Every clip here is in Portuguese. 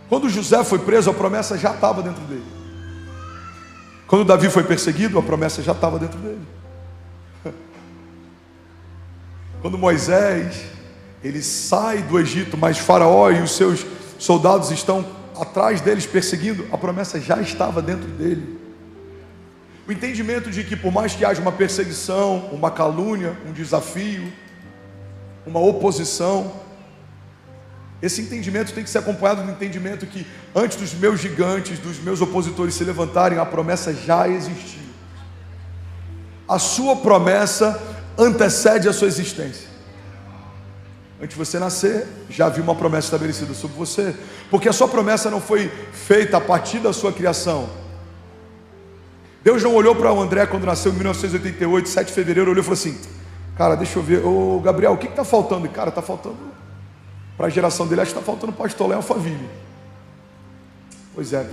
Quando José foi preso, a promessa já estava dentro dele. Quando Davi foi perseguido, a promessa já estava dentro dele. Quando Moisés, ele sai do Egito, mas Faraó e os seus soldados estão atrás deles perseguindo, a promessa já estava dentro dele. O entendimento de que por mais que haja uma perseguição, uma calúnia, um desafio, uma oposição, esse entendimento tem que ser acompanhado do entendimento que antes dos meus gigantes, dos meus opositores se levantarem, a promessa já existiu. A sua promessa antecede a sua existência. Antes de você nascer, já havia uma promessa estabelecida sobre você, porque a sua promessa não foi feita a partir da sua criação. Deus não olhou para o André quando nasceu em 1988, 7 de fevereiro, olhou e falou assim: cara, deixa eu ver, ô Gabriel, o que está faltando? Cara, está faltando, para a geração dele, acho que está faltando pastor Léo Alphaville. Pois é,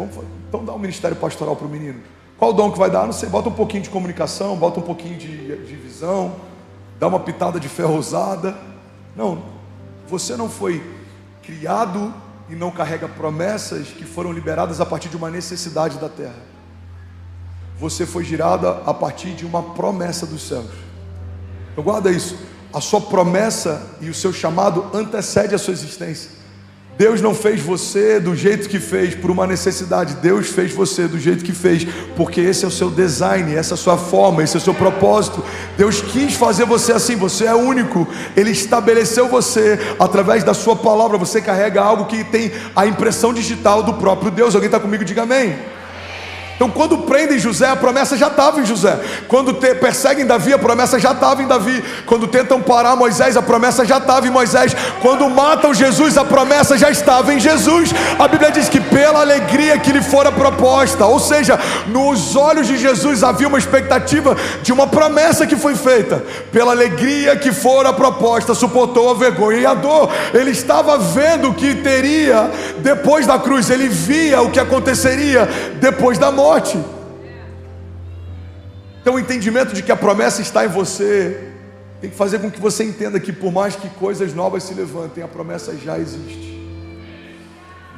então dá um ministério pastoral para o menino. Qual o dom que vai dar? Não sei, bota um pouquinho de comunicação, bota um pouquinho de visão, dá uma pitada de fé ousada. Não, você não foi criado e não carrega promessas que foram liberadas a partir de uma necessidade da terra. Você foi gerada a partir de uma promessa dos céus. Então guarda isso. A sua promessa e o seu chamado antecede a sua existência. Deus não fez você do jeito que fez por uma necessidade. Deus fez você do jeito que fez porque esse é o seu design, essa é a sua forma, esse é o seu propósito. Deus quis fazer você assim, você é único. Ele estabeleceu você através da sua palavra. Você carrega algo que tem a impressão digital do próprio Deus. Alguém está comigo? Diga amém. Então quando prendem José, a promessa já estava em José. Quando perseguem Davi, a promessa já estava em Davi. Quando tentam parar Moisés, a promessa já estava em Moisés. Quando matam Jesus, a promessa já estava em Jesus. A Bíblia diz que pela alegria que lhe fora proposta, ou seja, nos olhos de Jesus havia uma expectativa de uma promessa que foi feita. Pela alegria que fora proposta, suportou a vergonha e a dor. Ele estava vendo o que teria depois da cruz. Ele via o que aconteceria depois da morte. Então o entendimento de que a promessa está em você tem que fazer com que você entenda que por mais que coisas novas se levantem, a promessa já existe.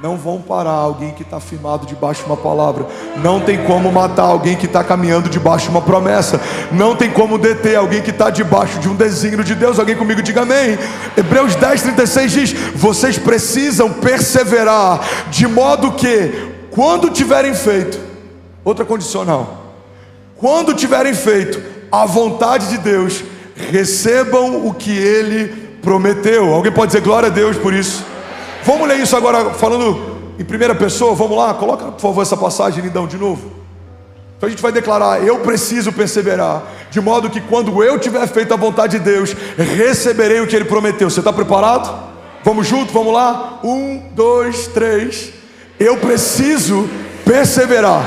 Não vão parar alguém que está firmado debaixo de uma palavra. Não tem como matar alguém que está caminhando debaixo de uma promessa. Não tem como deter alguém que está debaixo de um desígnio de Deus. Alguém comigo diga amém. Hebreus 10:36 diz: vocês precisam perseverar, de modo que quando tiverem feito, outra condicional, quando tiverem feito a vontade de Deus, recebam o que Ele prometeu. Alguém pode dizer glória a Deus por isso? Vamos ler isso agora falando em primeira pessoa. Vamos lá, coloca por favor essa passagem, lindão, de novo. Então a gente vai declarar: eu preciso perseverar, de modo que quando eu tiver feito a vontade de Deus, receberei o que Ele prometeu. Você está preparado? Vamos junto, vamos lá. 1, 2, 3. Eu preciso perseverar,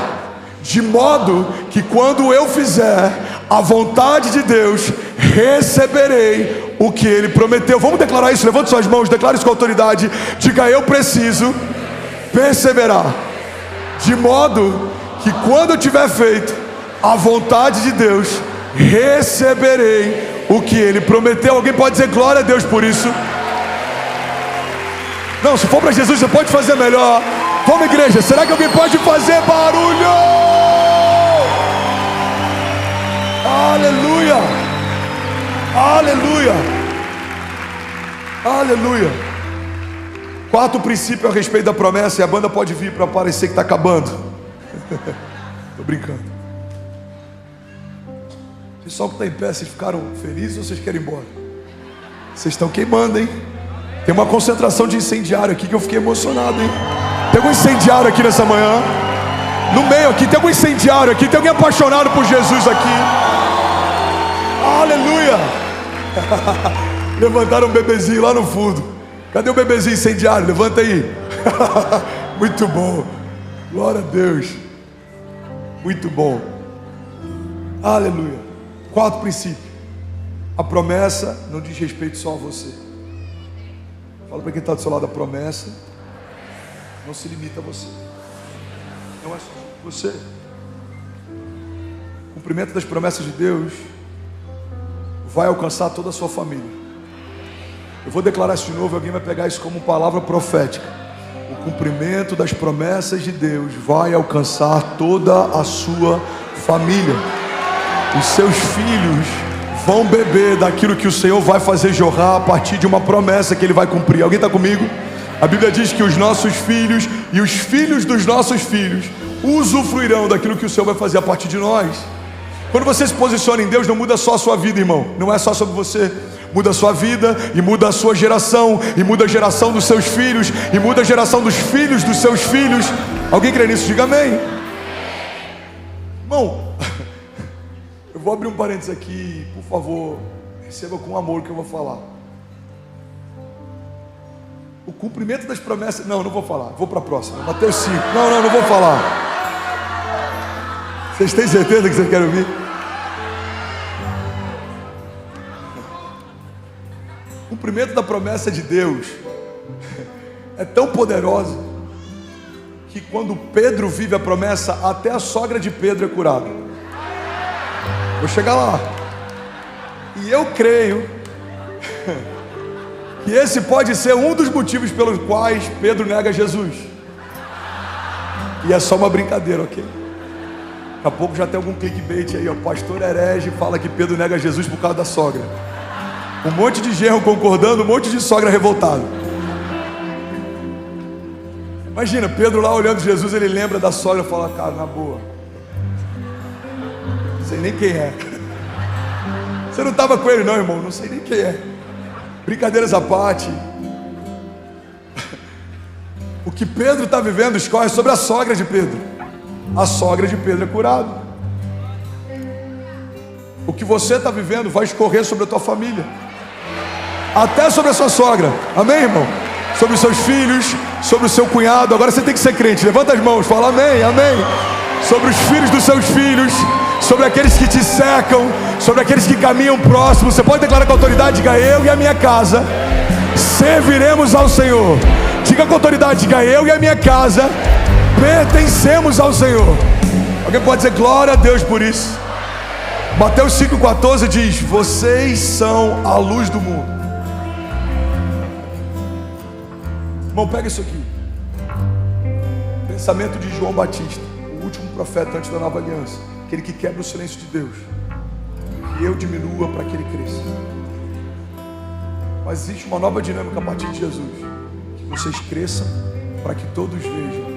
de modo que quando eu fizer a vontade de Deus, receberei o que Ele prometeu. Vamos declarar isso, levante suas mãos, declare isso com autoridade. Diga: eu preciso perseverar, de modo que quando eu tiver feito a vontade de Deus, receberei o que Ele prometeu. Alguém pode dizer glória a Deus por isso? Não, se for para Jesus, você pode fazer melhor. Vamos, igreja, será que alguém pode fazer barulho? Aleluia, aleluia, aleluia. Quarto princípio a respeito da promessa, e a banda pode vir para parecer que está acabando. Estou brincando. Pessoal que está em pé, vocês ficaram felizes ou vocês querem ir embora? Vocês estão queimando, hein? Tem uma concentração de incendiário aqui que eu fiquei emocionado, hein? Tem algum incendiário aqui nessa manhã? No meio aqui, tem algum incendiário aqui? Tem alguém apaixonado por Jesus aqui? Aleluia! Levantaram um bebezinho lá no fundo. Cadê o bebezinho incendiário? Levanta aí. Muito bom. Glória a Deus. Muito bom. Aleluia. Quarto princípio: a promessa não diz respeito só a você. Fala para quem está do seu lado: a promessa não se limita a você. Não é só você. O cumprimento das promessas de Deus vai alcançar toda a sua família. Eu vou declarar isso de novo, alguém vai pegar isso como palavra profética. O cumprimento das promessas de Deus vai alcançar toda a sua família. Os seus filhos vão beber daquilo que o Senhor vai fazer jorrar a partir de uma promessa que Ele vai cumprir. Alguém está comigo? A Bíblia diz que os nossos filhos e os filhos dos nossos filhos usufruirão daquilo que o Senhor vai fazer a partir de nós. Quando você se posiciona em Deus, não muda só a sua vida, irmão. Não é só sobre você. Muda a sua vida e muda a sua geração, e muda a geração dos seus filhos, e muda a geração dos filhos dos seus filhos. Alguém crê nisso? Diga amém. Irmão, eu vou abrir um parênteses aqui, por favor, receba com amor o que eu vou falar. O cumprimento das promessas... Não vou falar, vou para a próxima. Mateus 5. Não vou falar. Vocês têm certeza que vocês querem ouvir? O cumprimento da promessa de Deus é tão poderosa que quando Pedro vive a promessa, até a sogra de Pedro é curada. Vou chegar lá. E eu creio que esse pode ser um dos motivos pelos quais Pedro nega Jesus. E é só uma brincadeira, ok? Daqui a pouco já tem algum clickbait aí, ó. Pastor herege fala que Pedro nega Jesus por causa da sogra. Um monte de genro concordando, um monte de sogra revoltada. Imagina, Pedro lá olhando Jesus, ele lembra da sogra e fala: cara, na boa, não sei nem quem é. Você não estava com ele não, irmão? Não sei nem quem é. Brincadeiras à parte. O que Pedro está vivendo escorre sobre a sogra de Pedro. A sogra de Pedro é curada. O que você está vivendo vai escorrer sobre a tua família, até sobre a sua sogra. Amém, irmão? Sobre os seus filhos, sobre o seu cunhado. Agora você tem que ser crente. Levanta as mãos, fala amém, amém. Sobre os filhos dos seus filhos, sobre aqueles que te cercam, sobre aqueles que caminham próximo. Você pode declarar com autoridade: diga, eu e a minha casa serviremos ao Senhor. Diga com autoridade: diga, eu e a minha casa pertencemos ao Senhor. Alguém pode dizer glória a Deus por isso? Mateus 5,14 diz: vocês são a luz do mundo. Irmão, pega isso aqui. Pensamento de João Batista, o último profeta antes da nova aliança. Aquele que quebra o silêncio de Deus. Que eu diminua para que Ele cresça. Mas existe uma nova dinâmica a partir de Jesus. Que vocês cresçam para que todos vejam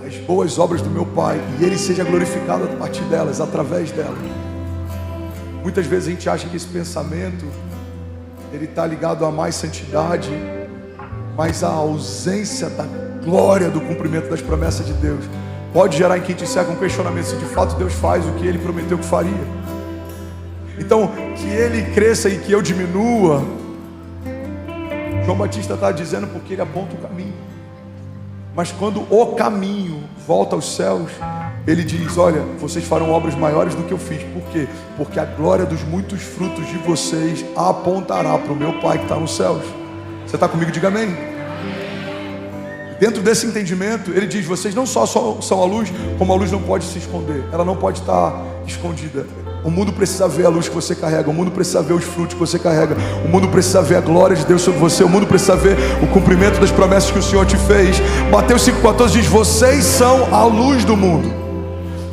as boas obras do meu Pai e Ele seja glorificado a partir delas, através delas. Muitas vezes a gente acha que esse pensamento ele está ligado a mais santidade, mas a ausência da glória do cumprimento das promessas de Deus pode gerar em quem te cerca um questionamento se de fato Deus faz o que Ele prometeu que faria. Então, que Ele cresça e que eu diminua, João Batista está dizendo porque Ele aponta o caminho. Mas quando o caminho volta aos céus, Ele diz: olha, vocês farão obras maiores do que eu fiz. Por quê? Porque a glória dos muitos frutos de vocês apontará para o meu Pai que está nos céus. Você está comigo? Diga amém. Dentro desse entendimento, Ele diz: vocês não só são a luz, como a luz não pode se esconder. Ela não pode estar escondida. O mundo precisa ver a luz que você carrega. O mundo precisa ver os frutos que você carrega. O mundo precisa ver a glória de Deus sobre você. O mundo precisa ver o cumprimento das promessas que o Senhor te fez. Mateus 5,14 diz: vocês são a luz do mundo.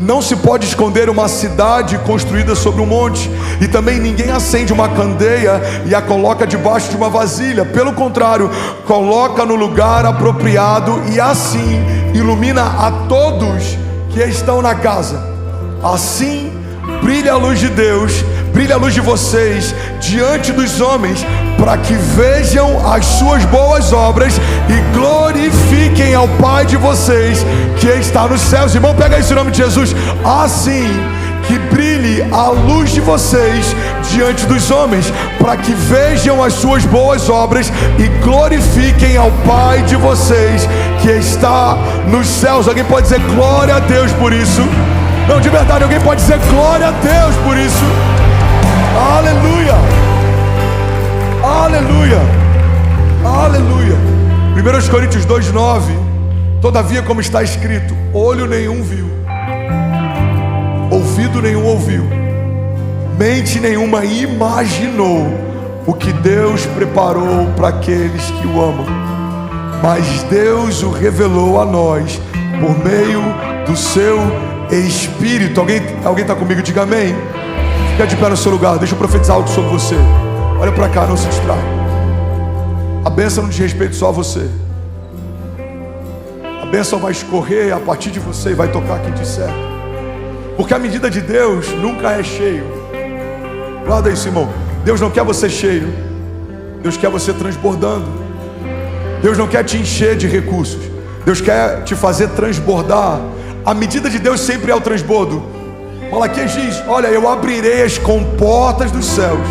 Não se pode esconder uma cidade construída sobre um monte. E também ninguém acende uma candeia e a coloca debaixo de uma vasilha. Pelo contrário, coloca no lugar apropriado e assim ilumina a todos que estão na casa. Assim brilha a luz de Deus, brilha a luz de vocês diante dos homens, para que vejam as suas boas obras e glorifiquem ao Pai de vocês que está nos céus. Irmão, pega isso em nome de Jesus. Assim que brilhe a luz de vocês diante dos homens, para que vejam as suas boas obras e glorifiquem ao Pai de vocês que está nos céus. Alguém pode dizer glória a Deus por isso? Não, de verdade, alguém pode dizer glória a Deus por isso? Aleluia, aleluia, aleluia. 1 Coríntios 2,9: todavia, como está escrito, olho nenhum viu, ouvido nenhum ouviu, mente nenhuma imaginou o que Deus preparou para aqueles que o amam. mas Deus o revelou a nós por meio do seu Espírito. Alguém está comigo? Diga amém. Fica de pé no seu lugar, deixa eu profetizar algo sobre você. Olha para cá, não se distrai. A bênção não diz respeito só a você. A bênção vai escorrer a partir de você e vai tocar quem te serve. Porque a medida de Deus nunca é cheio. Guarda isso, irmão. Deus não quer você cheio, Deus quer você transbordando. Deus não quer te encher de recursos, Deus quer te fazer transbordar. A medida de Deus sempre é o transbordo. Malaquias diz: olha, eu abrirei as comportas dos céus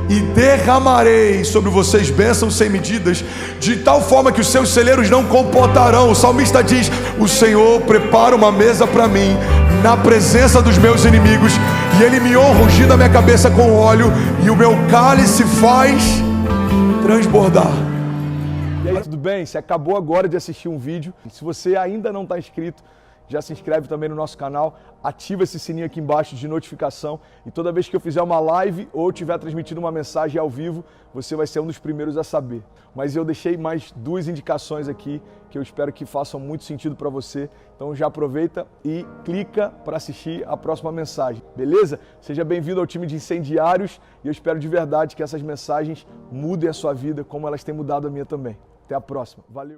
e derramarei sobre vocês bênçãos sem medidas, de tal forma que os seus celeiros não comportarão. O salmista diz: o Senhor prepara uma mesa para mim na presença dos meus inimigos, e Ele me honra ungindo a minha cabeça com óleo, e o meu cálice faz transbordar. E aí, tudo bem? Você acabou agora de assistir um vídeo. Se você ainda não está inscrito, já se inscreve também no nosso canal, ativa esse sininho aqui embaixo de notificação, e toda vez que eu fizer uma live ou estiver transmitindo uma mensagem ao vivo, você vai ser um dos primeiros a saber. Mas eu deixei mais 2 indicações aqui que eu espero que façam muito sentido para você. Então já aproveita e clica para assistir a próxima mensagem, beleza? Seja bem-vindo ao time de incendiários, e eu espero de verdade que essas mensagens mudem a sua vida como elas têm mudado a minha também. Até a próxima. Valeu!